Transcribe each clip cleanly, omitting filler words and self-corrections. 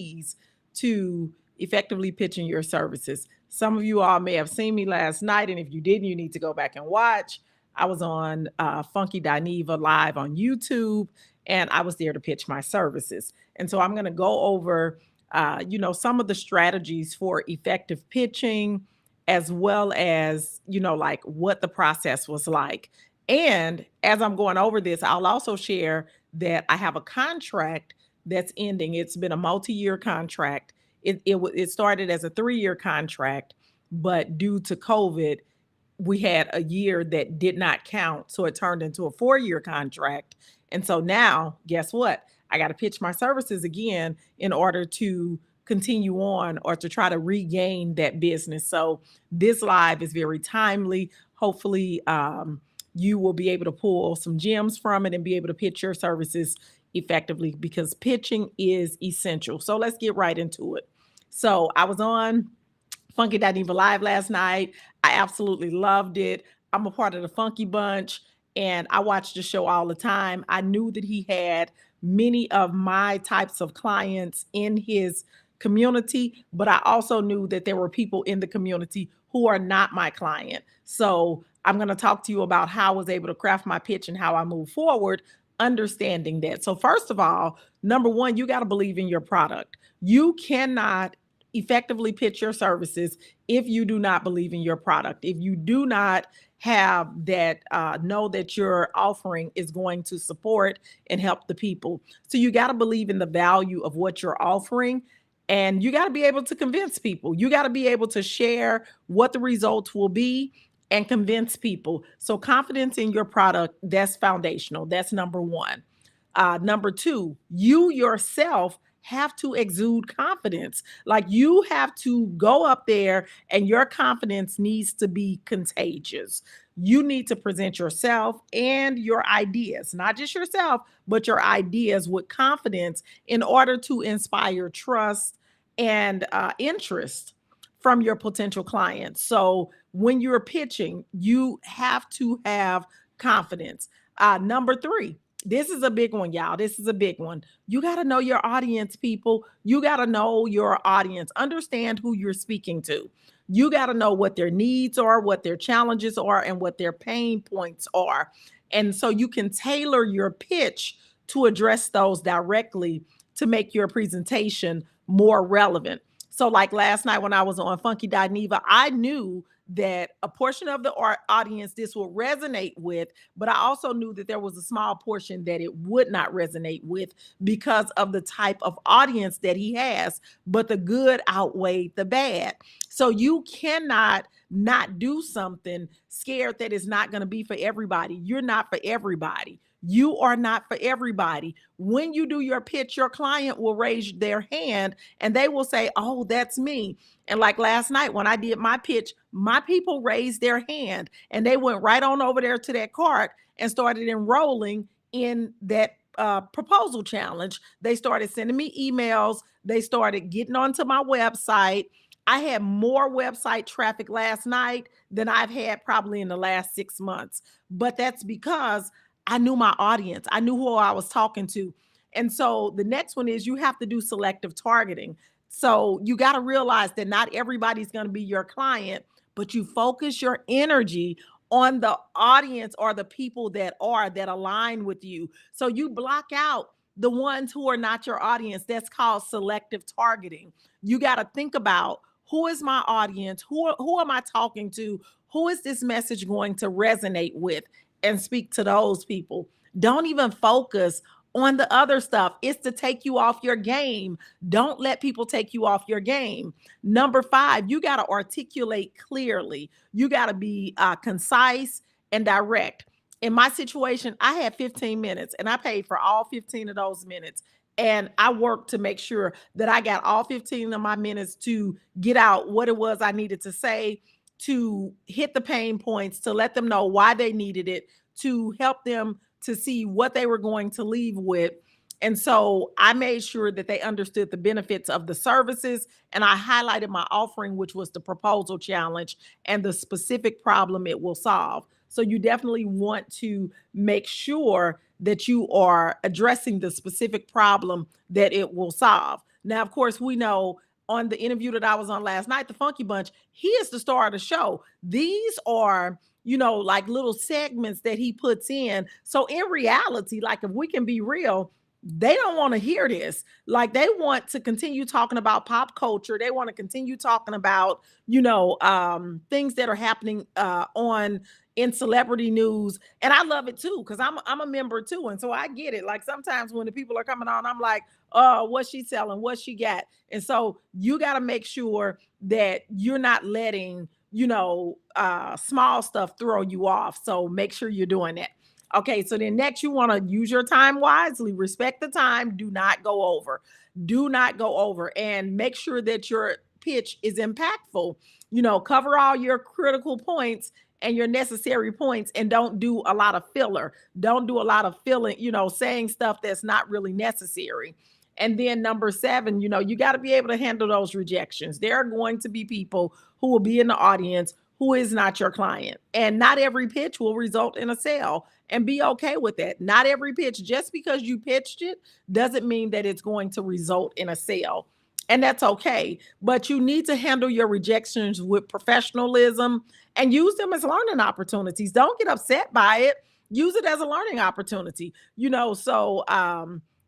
keys to effectively pitching your services. Some of you all may have seen me last night, and if you didn't, you need to go back and watch. I was on Funky Dineva live on YouTube, and I was there to pitch my services. And so I'm going to go over, some of the strategies for effective pitching, as well as, like what the process was like. And as I'm going over this, I'll also share that I have a contract that's ending. It's been a multi-year contract. It started as a 3-year contract, but due to COVID, we had a year that did not count. So it turned into a 4-year contract. And so now, guess what? I got to pitch my services again in order to continue on or to try to regain that business. So this live is very timely. Hopefully, you will be able to pull some gems from it and be able to pitch your services effectively, because pitching is essential. So let's get right into it. So I was on Funky Dineva Live last night. I absolutely loved it. I'm a part of the Funky Bunch, and I watch the show all the time. I knew that he had many of my types of clients in his community, but I also knew that there were people in the community who are not my client. So I'm going to talk to you about how I was able to craft my pitch and how I move forward, understanding that. So first of all, number one, you got to believe in your product. You cannot effectively pitch your services if you do not believe in your product. If you do not have that, know that your offering is going to support and help the people. So you got to believe in the value of what you're offering. And you got to be able to convince people. You got to be able to share what the results will be and convince people. So confidence in your product, that's foundational. That's number one. Number two, you yourself have to exude confidence. Like, you have to go up there and your confidence needs to be contagious. You need to present yourself and your ideas, not just yourself, but your ideas with confidence in order to inspire trust and interest from your potential clients. So when you're pitching, you have to have confidence. Number three, this is a big one, y'all. This is a big one. You got to know your audience, people. You got to know your audience. Understand who you're speaking to. You got to know what their needs are, what their challenges are, and what their pain points are. And so you can tailor your pitch to address those directly to make your presentation more relevant. So like last night when I was on Funky Dineva, I knew that a portion of the audience this will resonate with, but I also knew that there was a small portion that it would not resonate with because of the type of audience that he has, but the good outweighed the bad. So you cannot not do something scared that it's not going to be for everybody. You're not for everybody. You are not for everybody. When you do your pitch, your client will raise their hand and they will say, oh, that's me. And like last night when I did my pitch, my people raised their hand and they went right on over there to that cart and started enrolling in that proposal challenge. They started sending me emails. They started getting onto my website. I had more website traffic last night than I've had probably in the last 6 months. But that's because I knew my audience. I knew who I was talking to. And so the next one is you have to do selective targeting. So you got to realize that not everybody's going to be your client, but you focus your energy on the audience or the people that align with you. So you block out the ones who are not your audience. That's called selective targeting. You got to think about, who is my audience? Who am I talking to? Who is this message going to resonate with? And speak to those people. Don't even focus on the other stuff. It's to take you off your game. Don't let people take you off your game. Number 5, you got to articulate clearly. You got to be concise and direct. In my situation, I had 15 minutes and I paid for all 15 of those minutes. And I worked to make sure that I got all 15 of my minutes to get out what it was I needed to say, to hit the pain points, to let them know why they needed it, to help them to see what they were going to leave with. And so I made sure that they understood the benefits of the services, and I highlighted my offering, which was the proposal challenge and the specific problem it will solve. So you definitely want to make sure that you are addressing the specific problem that it will solve. Now, of course, we know on the interview that I was on last night, the Funky Bunch, he is the star of the show. These are, like little segments that he puts in. So in reality, like if we can be real, they don't want to hear this. Like they want to continue talking about pop culture. They want to continue talking about, things that are happening on in celebrity news. And I love it too, because I'm a member too. And so I get it. Like sometimes when the people are coming on, I'm like, oh, what's she selling? What she got? And so you got to make sure that you're not letting, small stuff throw you off. So make sure you're doing that. Okay, so then next you want to use your time wisely, respect the time, do not go over. Do not go over, and make sure that your pitch is impactful. Cover all your critical points and your necessary points, and don't do a lot of filler. Don't do a lot of filling, saying stuff that's not really necessary. And then number 7, you got to be able to handle those rejections. There are going to be people who will be in the audience who is not your client. And not every pitch will result in a sale, and be okay with that. Not every pitch, just because you pitched it, doesn't mean that it's going to result in a sale. And that's okay. But you need to handle your rejections with professionalism and use them as learning opportunities. Don't get upset by it. Use it as a learning opportunity.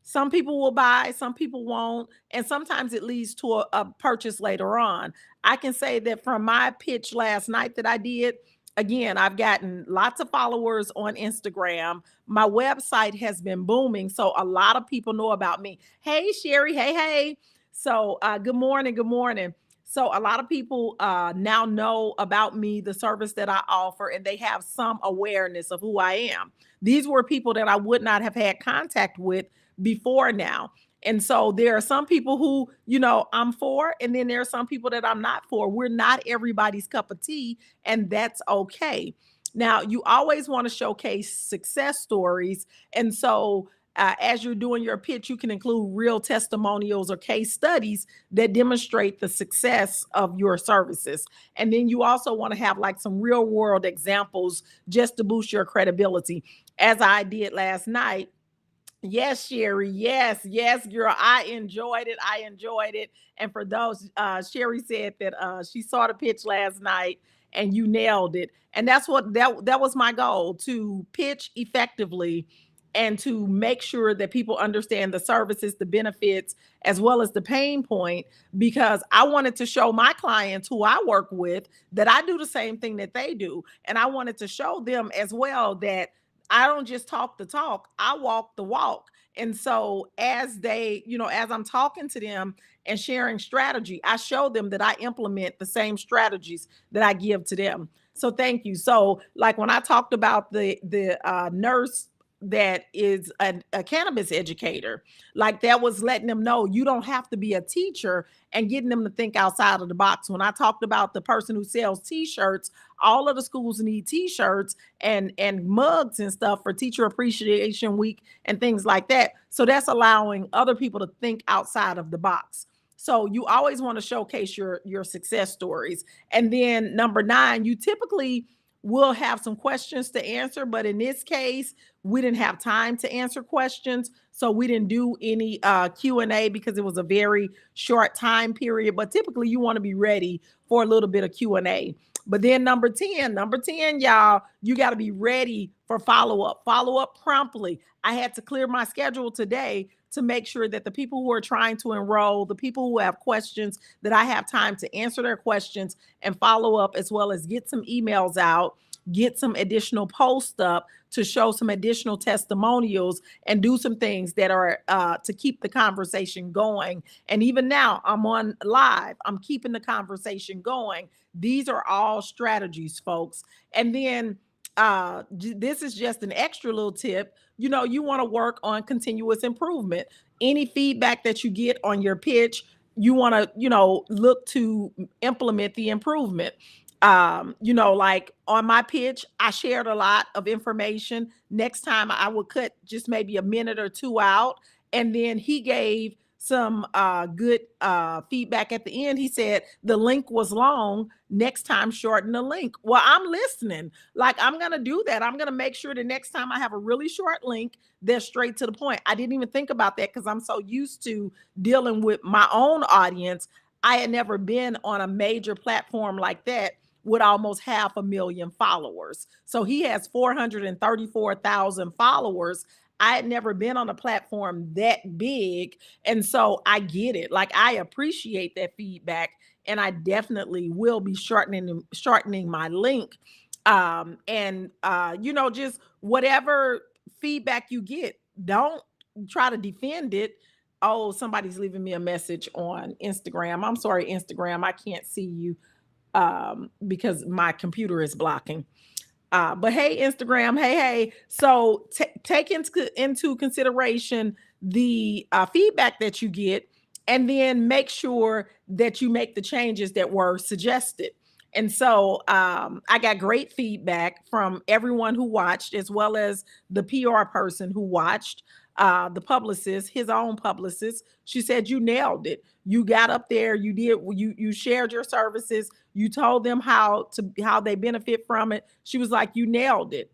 Some people will buy, some people won't, and sometimes it leads to a purchase later on. I can say that from my pitch last night that I did, again, I've gotten lots of followers on Instagram. My website has been booming, so a lot of people know about me. Hey, Sherry. Hey, hey. So good morning. Good morning. So a lot of people now know about me, the service that I offer, and they have some awareness of who I am. These were people that I would not have had contact with before now. And so there are some people who, I'm for, and then there are some people that I'm not for. We're not everybody's cup of tea, and that's okay. Now, you always want to showcase success stories. And so as you're doing your pitch, you can include real testimonials or case studies that demonstrate the success of your services. And then you also want to have like some real world examples just to boost your credibility, as I did last night. Yes, Sherry. Yes, yes, girl. I enjoyed it. I enjoyed it. And for those, Sherry said that she saw the pitch last night and you nailed it. And that's what that was my goal, to pitch effectively and to make sure that people understand the services, the benefits, as well as the pain point, because I wanted to show my clients who I work with that I do the same thing that they do. And I wanted to show them as well that I don't just talk the talk, I walk the walk. And so as as I'm talking to them and sharing strategy, I show them that I implement the same strategies that I give to them. So thank you. So like when I talked about the nurse that is a cannabis educator, like that was letting them know you don't have to be a teacher, and getting them to think outside of the box. When I talked about the person who sells t-shirts, all of the schools need t-shirts and mugs and stuff for Teacher Appreciation Week and things like that. So that's allowing other people to think outside of the box. So you always want to showcase your success stories. And then number 9, you typically will have some questions to answer, but in this case, we didn't have time to answer questions, so we didn't do any Q&A because it was a very short time period. But typically, you want to be ready for a little bit of Q&A. But then number 10, y'all, you got to be ready for follow-up. Follow up promptly. I had to clear my schedule today to make sure that the people who are trying to enroll, the people who have questions, that I have time to answer their questions and follow up, as well as get some emails out, get some additional posts up to show some additional testimonials, and do some things that are to keep the conversation going. And even now I'm on live, I'm keeping the conversation going. These are all strategies, folks. And then this is just an extra little tip. You want to work on continuous improvement. Any feedback that you get on your pitch, you want to, look to implement the improvement. Like on my pitch, I shared a lot of information. Next time I would cut just maybe a minute or two out. And then he gave good feedback at the end. He said the link was long. Next time, shorten the link. Well, I'm listening. Like, I'm gonna do that. I'm gonna make sure the next time I have a really short link that's straight to the point. I didn't even think about that because I'm so used to dealing with my own audience. I had never been on a major platform like that with almost 500,000 followers. So he has 434,000 followers. I had never been on a platform that big. And so I get it. Like, I appreciate that feedback. And I definitely will be shortening my link. Just whatever feedback you get, don't try to defend it. Oh, somebody's leaving me a message on Instagram. I'm sorry, Instagram. I can't see you because my computer is blocking. But hey, Instagram, hey. So take into consideration the feedback that you get, and then make sure that you make the changes that were suggested. And so I got great feedback from everyone who watched, as well as the PR person who watched. The publicist, his own publicist, she said, you nailed it. You got up there, you shared your services, you told them how they benefit from it. She was like, you nailed it.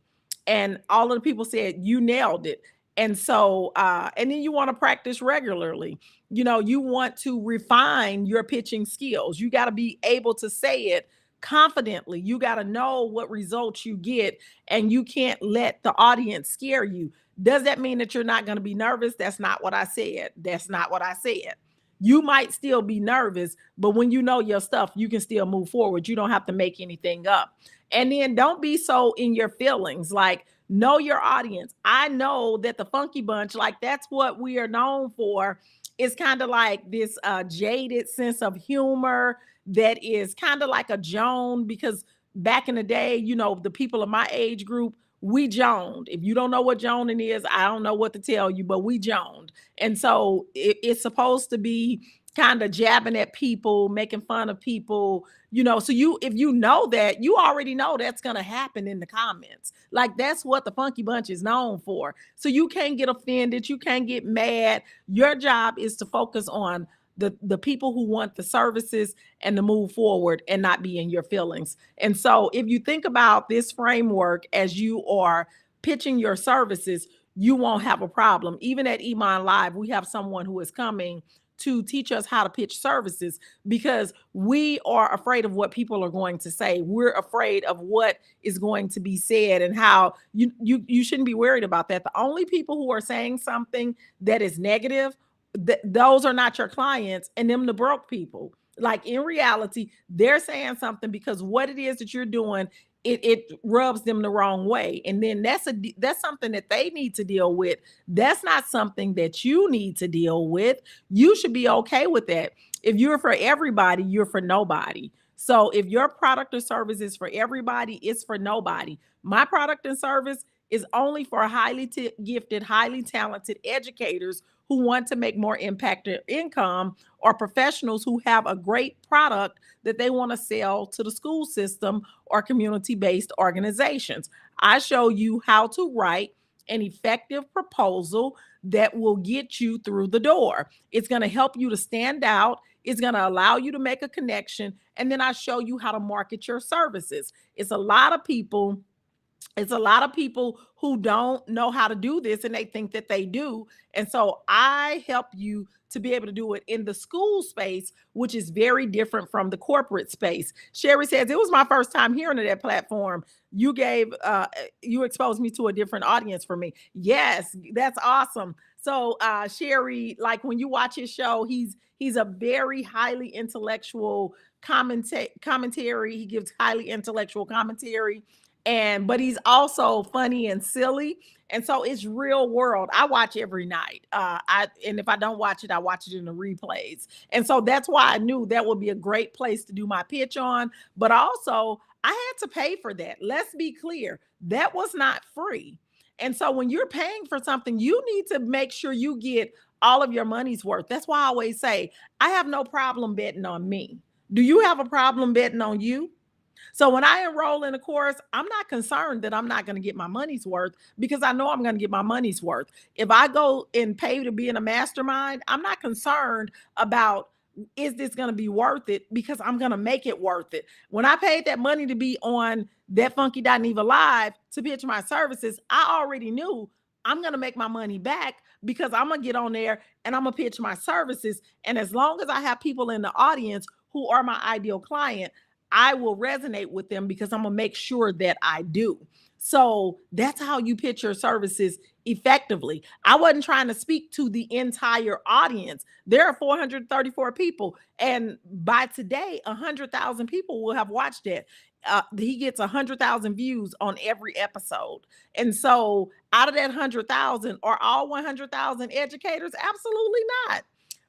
And all of the people said, you nailed it. And so and then you want to practice regularly. You want to refine your pitching skills. You got to be able to say it confidently. You got to know what results you get, and you can't let the audience scare you. Does that mean that you're not going to be nervous? That's not what I said. That's not what I said. You might still be nervous, but when you know your stuff, you can still move forward. You don't have to make anything up. And then don't be so in your feelings. Like, know your audience. I know that the Funky Bunch, like, that's what we are known for. It's kind of like this jaded sense of humor that is kind of like a Joan, because back in the day, the people of my age group, we joned. If you don't know what joning is, I don't know what to tell you, but we joned. And so it's supposed to be kind of jabbing at people, making fun of people, so if you know that, you already know that's going to happen in the comments. Like, that's what the Funky Bunch is known for. So you can't get offended. You can't get mad. Your job is to focus on the people who want the services and to move forward and not be in your feelings. And so if you think about this framework as you are pitching your services, you won't have a problem. Even at Iman Live, we have someone who is coming to teach us how to pitch services, because we are afraid of what people are going to say. We're afraid of what is going to be said, and how you shouldn't be worried about that. The only people who are saying something that is negative, those are not your clients, and them the broke people. Like, in reality, they're saying something because what it is that you're doing, it rubs them the wrong way. And then that's something that they need to deal with. That's not something that you need to deal with. You should be okay with that. If you're for everybody, you're for nobody. So if your product or service is for everybody, it's for nobody. My product and service is only for highly gifted, highly talented educators who want to make more impact or income, or professionals who have a great product that they want to sell to the school system or community-based organizations. I show you how to write an effective proposal that will get you through the door. It's going to help you to stand out. It's going to allow you to make a connection. And then I show you how to market your services. It's a lot of people who don't know how to do this, and they think that they do. And so I help you to be able to do it in the school space, which is very different from the corporate space. Sherry says, it was my first time hearing of that platform. You exposed me to a different audience for me. Yes, that's awesome. So Sherry, like, when you watch his show, he's a very highly intellectual commentary. He gives highly intellectual commentary. But he's also funny and silly. And so it's real world. I watch every night. And if I don't watch it, I watch it in the replays. And so that's why I knew that would be a great place to do my pitch on. But also, I had to pay for that. Let's be clear. That was not free. And so when you're paying for something, you need to make sure you get all of your money's worth. That's why I always say, I have no problem betting on me. Do you have a problem betting on you? So when I enroll in a course, I'm not concerned that I'm not going to get my money's worth because I know I'm going to get my money's worth. If I go and pay to be in a mastermind, I'm not concerned about is this going to be worth it because I'm going to make it worth it. When I paid that money to be on that Funky Dineva Live to pitch my services, I already knew I'm going to make my money back because I'm going to get on there and I'm going to pitch my services. And as long as I have people in the audience who are my ideal client, I will resonate with them because I'm going to make sure that I do. So that's how you pitch your services effectively. I wasn't trying to speak to the entire audience. There are 434 people. And by today, 100,000 people will have watched it. He gets 100,000 views on every episode. And so out of that 100,000, are all 100,000 educators? Absolutely not.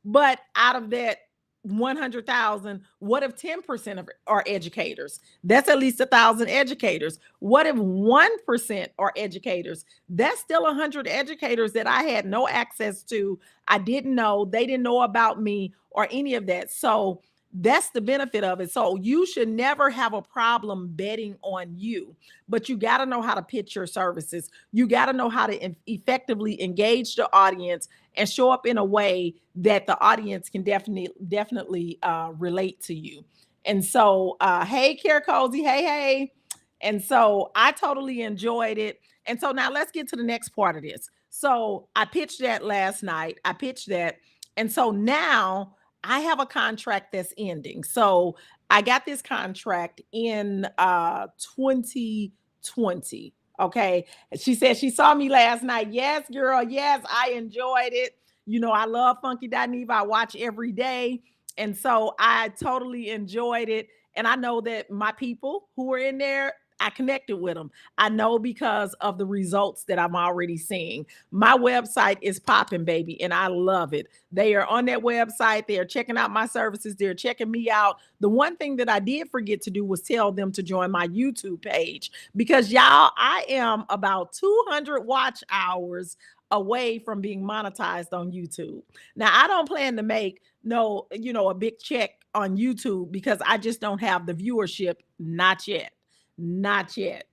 But out of that 100,000, what if 10% of are educators? That's at least 1,000 educators. What if 1% are educators? That's still 100 educators that I had no access to. I didn't know, they didn't know about me or any of that. So that's the benefit of it. So you should never have a problem betting on you, but you got to know how to pitch your services. You got to know how to effectively engage the audience and show up in a way that the audience can definitely relate to you. And so, hey, Care Cozy, hey. And so I totally enjoyed it. And so now let's get to the next part of this. So I pitched that last night. I pitched that. And so now I have a contract that's ending. So I got this contract in 2020. Okay. She said she saw me last night. Yes, girl. Yes, I enjoyed it. You know, I love Funky Dineva. I watch every day. And so I totally enjoyed it. And I know that my people who were in there, I connected with them. I know because of the results that I'm already seeing. My website is popping, baby, and I love it. They are on that website. They are checking out my services. They're checking me out. The one thing that I did forget to do was tell them to join my YouTube page because y'all, I am about 200 watch hours away from being monetized on YouTube. Now, I don't plan to make a big check on YouTube because I just don't have the viewership, not yet. Not yet.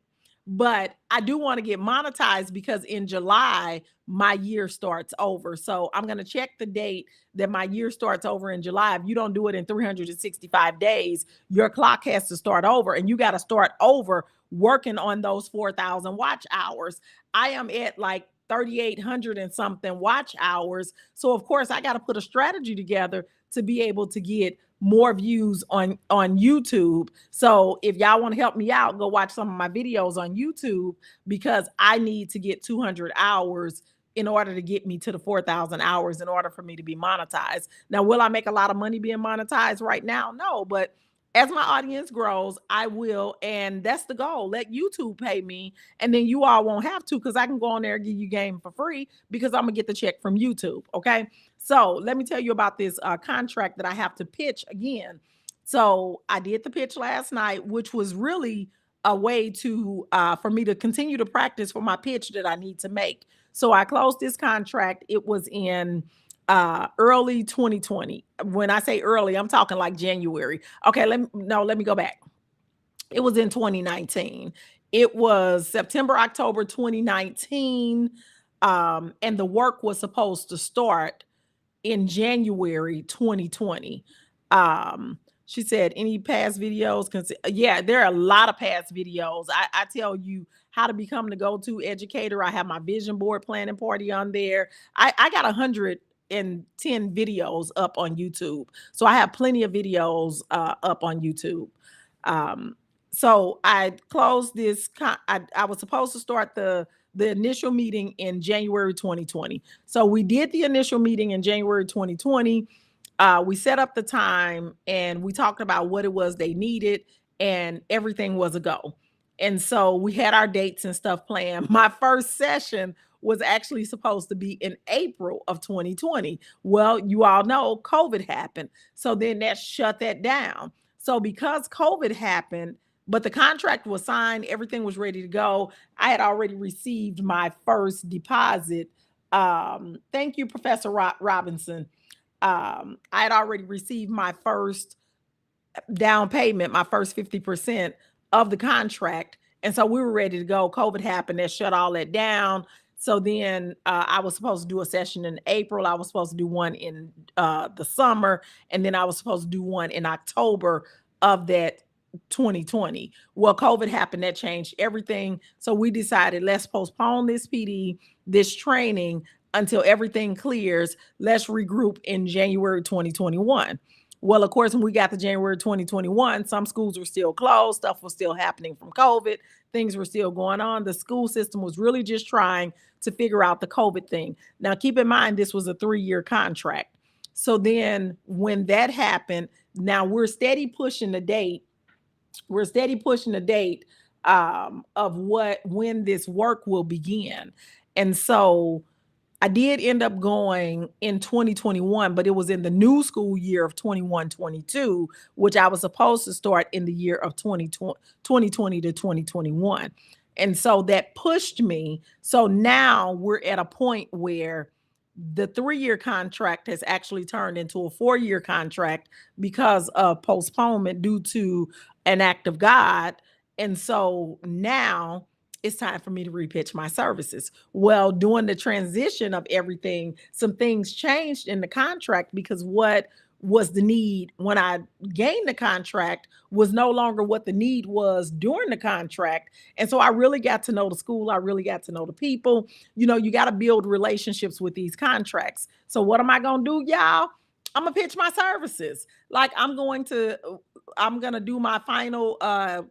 But I do want to get monetized because in July, my year starts over. So I'm going to check the date that my year starts over in July. If you don't do it in 365 days, your clock has to start over and you got to start over working on those 4,000 watch hours. I am at like 3,800 and something watch hours. So of course I got to put a strategy together to be able to get more views on YouTube. So if y'all want to help me out, go watch some of my videos on YouTube because I need to get 200 hours in order to get me to the 4,000 hours in order for me to be monetized. Now, will I make a lot of money being monetized right now? No, but as my audience grows, I will. And that's the goal. Let YouTube pay me. And then you all won't have to because I can go on there and give you game for free because I'm going to get the check from YouTube. Okay. So let me tell you about this contract that I have to pitch again. So I did the pitch last night, which was really a way to for me to continue to practice for my pitch that I need to make. So I closed this contract. It was in early 2020. When I say early, I'm talking like January. Okay, let me go back. It was in 2019. It was September, October 2019. And the work was supposed to start in January 2020. She said, any past videos? Yeah, there are a lot of past videos. I tell you how to become the go-to educator. I have my vision board planning party on there. I got 110 videos up on YouTube. So I have plenty of videos up on YouTube. So I closed this. I was supposed to start the initial meeting in January 2020. So we did the initial meeting in January 2020. We set up the time and we talked about what it was they needed and everything was a go. And so we had our dates and stuff planned. My first session was actually supposed to be in April of 2020. Well, you all know COVID happened. So then that shut that down. So because COVID happened, but the contract was signed, everything was ready to go. I had already received my first deposit. Thank you, Professor Robinson. I had already received my first down payment, my first 50% of the contract. And so we were ready to go. COVID happened, that shut all that down. So then I was supposed to do a session in April. I was supposed to do one in the summer. And then I was supposed to do one in October of that 2020. Well, COVID happened, that changed everything. So we decided, let's postpone this PD, this training, until everything clears. Let's regroup in January 2021. Well, of course, when we got to January 2021, some schools were still closed. Stuff was still happening from COVID. Things were still going on. The school system was really just trying to figure out the COVID thing. Now, keep in mind, this was a 3-year contract. So then when that happened, now we're steady pushing the date. We're steady pushing the date of when this work will begin. And so I did end up going in 2021, but it was in the new school year of 21-22, which I was supposed to start in the year of 2020 to 2021. And so that pushed me. So now we're at a point where the 3-year contract has actually turned into a 4-year contract because of postponement due to an act of God. And so now it's time for me to repitch my services. Well, during the transition of everything, some things changed in the contract, because what was the need when I gained the contract was no longer what the need was during the contract. And so I really got to know the school. I really got to know the people. You know, you got to build relationships with these contracts. So what am I going to do, y'all? I'm going to pitch my services. Like I'm going to do my final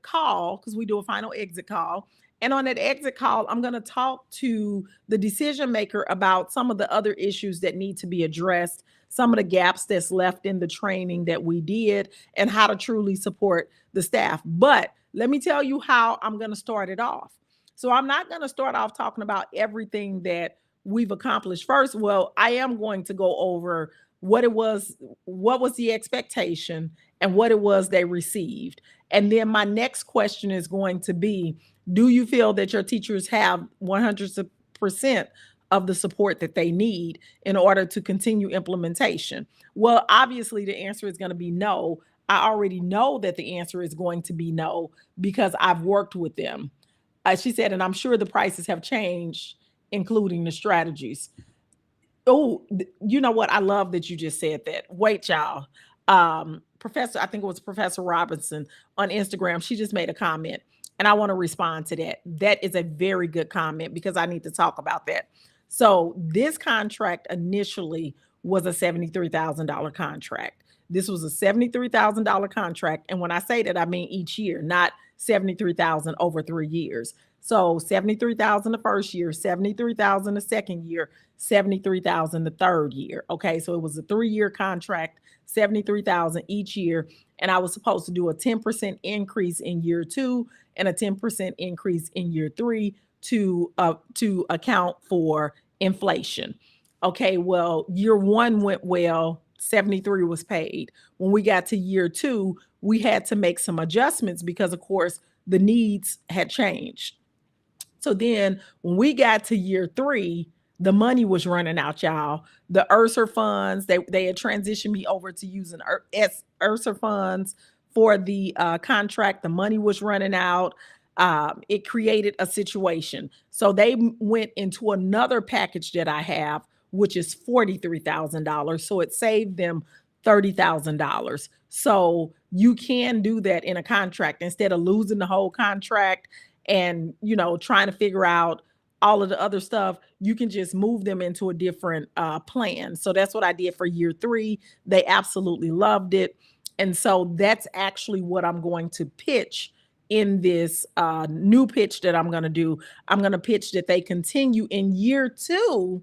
call, because we do a final exit call. And on that exit call, I'm going to talk to the decision maker about some of the other issues that need to be addressed, some of the gaps that's left in the training that we did, and how to truly support the staff. But let me tell you how I'm going to start it off. So I'm not going to start off talking about everything that we've accomplished first. Well, I am going to go over what was the expectation and what it was they received. And then my next question is going to be, do you feel that your teachers have 100% of the support that they need in order to continue implementation? Well, obviously the answer is going to be no. I already know that the answer is going to be no, because I've worked with them. She said, and I'm sure the prices have changed, including the strategies. Oh, you know what? I love that you just said that. Wait, y'all. Professor, I think it was Professor Robinson on Instagram. She just made a comment, and I want to respond to that. That is a very good comment, because I need to talk about that. So this contract initially was a $73,000 contract. This was a $73,000 contract. And when I say that, I mean each year, not $73,000 over 3 years. So $73,000 the first year, $73,000 the second year, $73,000 the third year. Okay, so it was a 3-year contract, $73,000 each year, and I was supposed to do a 10% increase in year 2 and a 10% increase in year 3 to account for inflation. Okay, well, year 1 went well, 73 was paid. When we got to year 2, we had to make some adjustments because, of course, the needs had changed. So then when we got to year 3, the money was running out, y'all. The URSA funds, they had transitioned me over to using URSA funds for the contract. The money was running out. It created a situation. So they went into another package that I have, which is $43,000. So it saved them $30,000. So you can do that in a contract instead of losing the whole contract and, you know, trying to figure out all of the other stuff. You can just move them into a different plan. So that's what I did for year 3. They absolutely loved it. And so that's actually what I'm going to pitch in this new pitch that I'm going to do. I'm going to pitch that they continue in year 2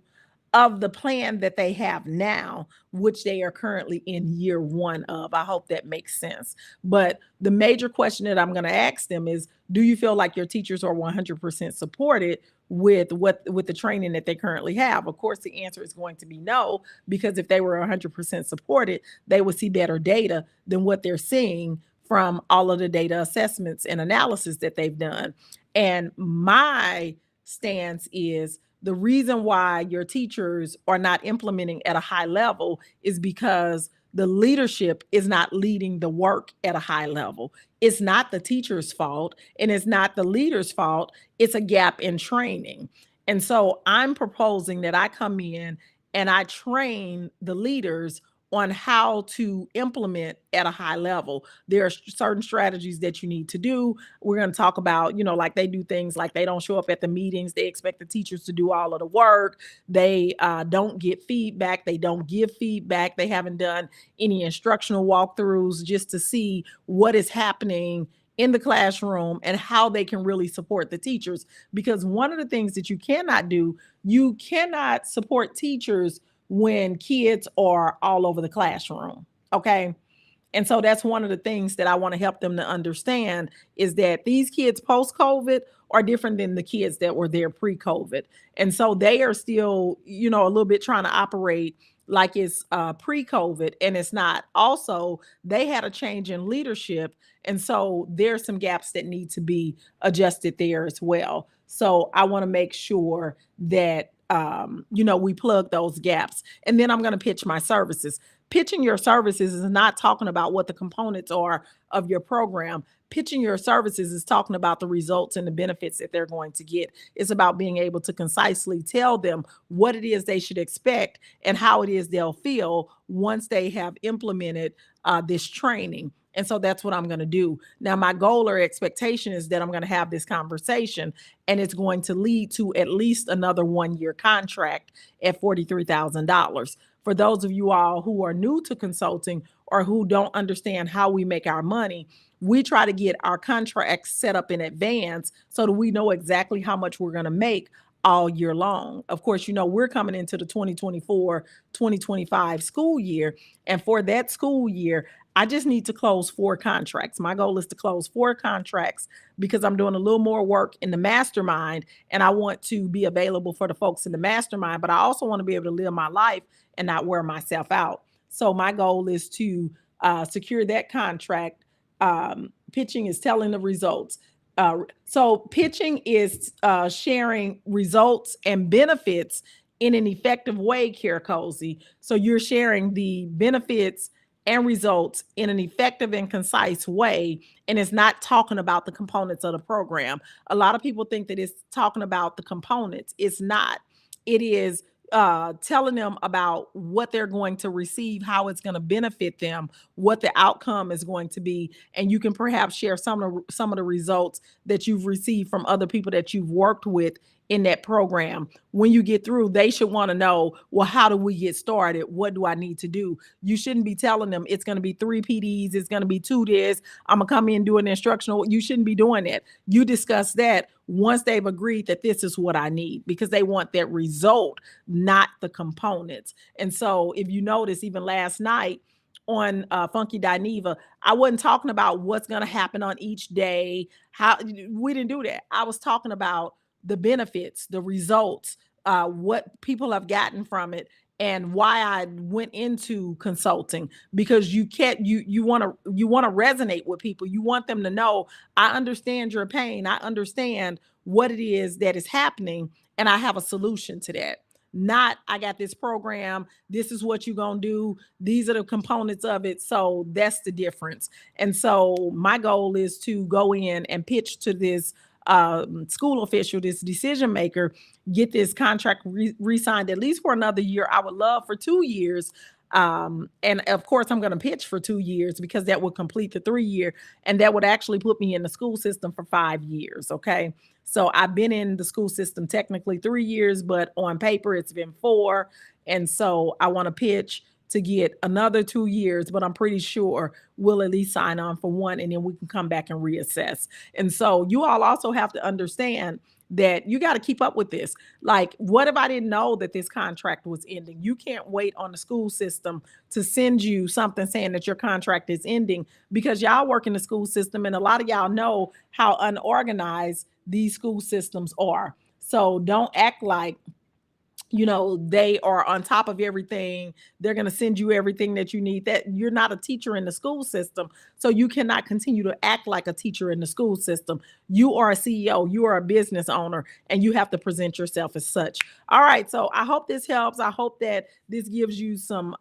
of the plan that they have now, which they are currently in year 1 of. I hope that makes sense. But the major question that I'm going to ask them is, do you feel like your teachers are 100% supported with the training that they currently have? Of course, the answer is going to be no, because if they were 100% supported, they would see better data than what they're seeing from all of the data assessments and analysis that they've done. And my stance is, the reason why your teachers are not implementing at a high level is because the leadership is not leading the work at a high level. It's not the teacher's fault and it's not the leader's fault. It's a gap in training. And so I'm proposing that I come in and I train the leaders on how to implement at a high level. There are certain strategies that you need to do. We're going to talk about, like they do things like they don't show up at the meetings. They expect the teachers to do all of the work. They don't get feedback. They don't give feedback. They haven't done any instructional walkthroughs just to see what is happening in the classroom and how they can really support the teachers. Because one of the things that you cannot do, you cannot support teachers when kids are all over the classroom. Okay. And so that's one of the things that I want to help them to understand is that these kids post-COVID are different than the kids that were there pre-COVID. And so they are still, a little bit trying to operate like it's pre-COVID, and it's not. Also, they had a change in leadership. And so there's some gaps that need to be adjusted there as well. So I want to make sure that we plug those gaps. And then I'm going to pitch my services. Pitching your services is not talking about what the components are of your program. Pitching your services is talking about the results and the benefits that they're going to get. It's about being able to concisely tell them what it is they should expect and how it is they'll feel once they have implemented this training. And so that's what I'm going to do. Now, my goal or expectation is that I'm going to have this conversation and it's going to lead to at least another 1-year contract at $43,000. For those of you all who are new to consulting or who don't understand how we make our money, we try to get our contracts set up in advance so that we know exactly how much we're going to make all year long. Of course, we're coming into the 2024-2025 school year. And for that school year, I just need to close 4 contracts. My goal is to close 4 contracts because I'm doing a little more work in the mastermind and I want to be available for the folks in the mastermind, but I also want to be able to live my life and not wear myself out. So my goal is to secure that contract. Pitching is telling the results. So pitching is sharing results and benefits in an effective way, Care Cozy. So you're sharing the benefits and results in an effective and concise way. And it's not talking about the components of the program. A lot of people think that it's talking about the components. It's not. It is telling them about what they're going to receive, how it's going to benefit them, what the outcome is going to be. And you can perhaps share some of the results that you've received from other people that you've worked with in that program. When you get through, they should want to know, well, how do we get started? What do I need to do? You shouldn't be telling them it's going to be 3 PDs, it's going to be 2 this, I'm going to come in and do an instructional. You shouldn't be doing that. You discuss that once they've agreed that this is what I need, because they want that result, not the components. And so if you notice, even last night on Funky Dineva, I wasn't talking about what's going to happen on each day. We didn't do that. I was talking about the benefits, the results, what people have gotten from it, and why I went into consulting. Because you want to resonate with people. You want them to know, I understand your pain. I understand what it is that is happening, and I have a solution to that. Not, I got this program, this is what you're going to do, these are the components of it. So that's the difference. And so my goal is to go in and pitch to this school official, this decision maker, get this contract re-signed at least for another year. I would love for 2 years. And of course, I'm going to pitch for 2 years because that would complete the 3-year, and that would actually put me in the school system for 5 years. Okay. So I've been in the school system technically 3 years, but on paper it's been 4. And so I want to pitch to get another 2 years, but I'm pretty sure we'll at least sign on for 1, and then we can come back and reassess. And so you all also have to understand that you got to keep up with this. Like, what if I didn't know that this contract was ending? You can't wait on the school system to send you something saying that your contract is ending, because y'all work in the school system, and a lot of y'all know how unorganized these school systems are. So don't act like they are on top of everything. They're going to send you everything that you need. That you're not a teacher in the school system. So you cannot continue to act like a teacher in the school system. You are a CEO, you are a business owner, and you have to present yourself as such. All right. So I hope this helps. I hope that this gives you some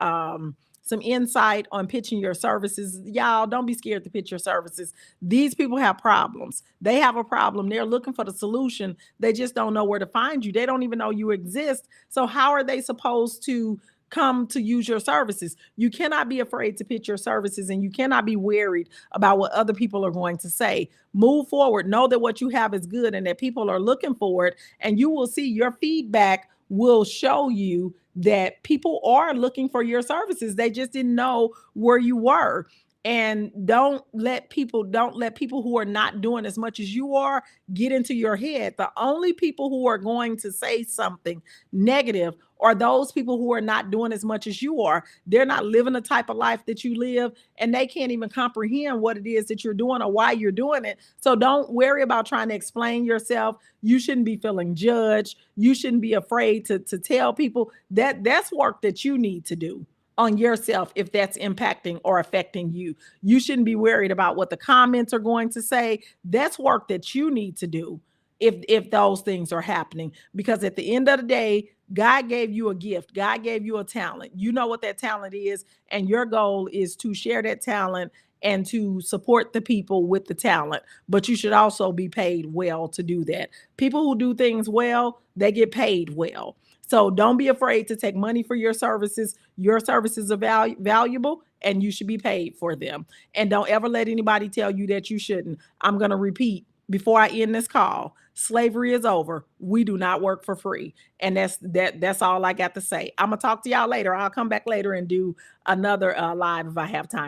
some insight on pitching your services, y'all don't be scared to pitch your services. These people have problems. They have a problem. They're looking for the solution. They just don't know where to find you. They don't even know you exist. So how are they supposed to come to use your services? You cannot be afraid to pitch your services, and you cannot be worried about what other people are going to say. Move forward. Know that what you have is good and that people are looking for it, and you will see your feedback will show you that people are looking for your services. They just didn't know where you were. And don't let people who are not doing as much as you are get into your head. The only people who are going to say something negative are those people who are not doing as much as you are. They're not living the type of life that you live, and they can't even comprehend what it is that you're doing or why you're doing it. So don't worry about trying to explain yourself. You shouldn't be feeling judged. You shouldn't be afraid to tell people that that's work that you need to do on yourself. If that's impacting or affecting you, you shouldn't be worried about what the comments are going to say. That's work that you need to do if those things are happening, because at the end of the day, God gave you a gift. God gave you a talent. You know what that talent is, and your goal is to share that talent and to support the people with the talent. But you should also be paid well to do that. People who do things well, they get paid well. So don't be afraid to take money for your services. Your services are valuable, and you should be paid for them. And don't ever let anybody tell you that you shouldn't. I'm going to repeat before I end this call: slavery is over. We do not work for free. And that's all I got to say. I'm going to talk to y'all later. I'll come back later and do another live if I have time.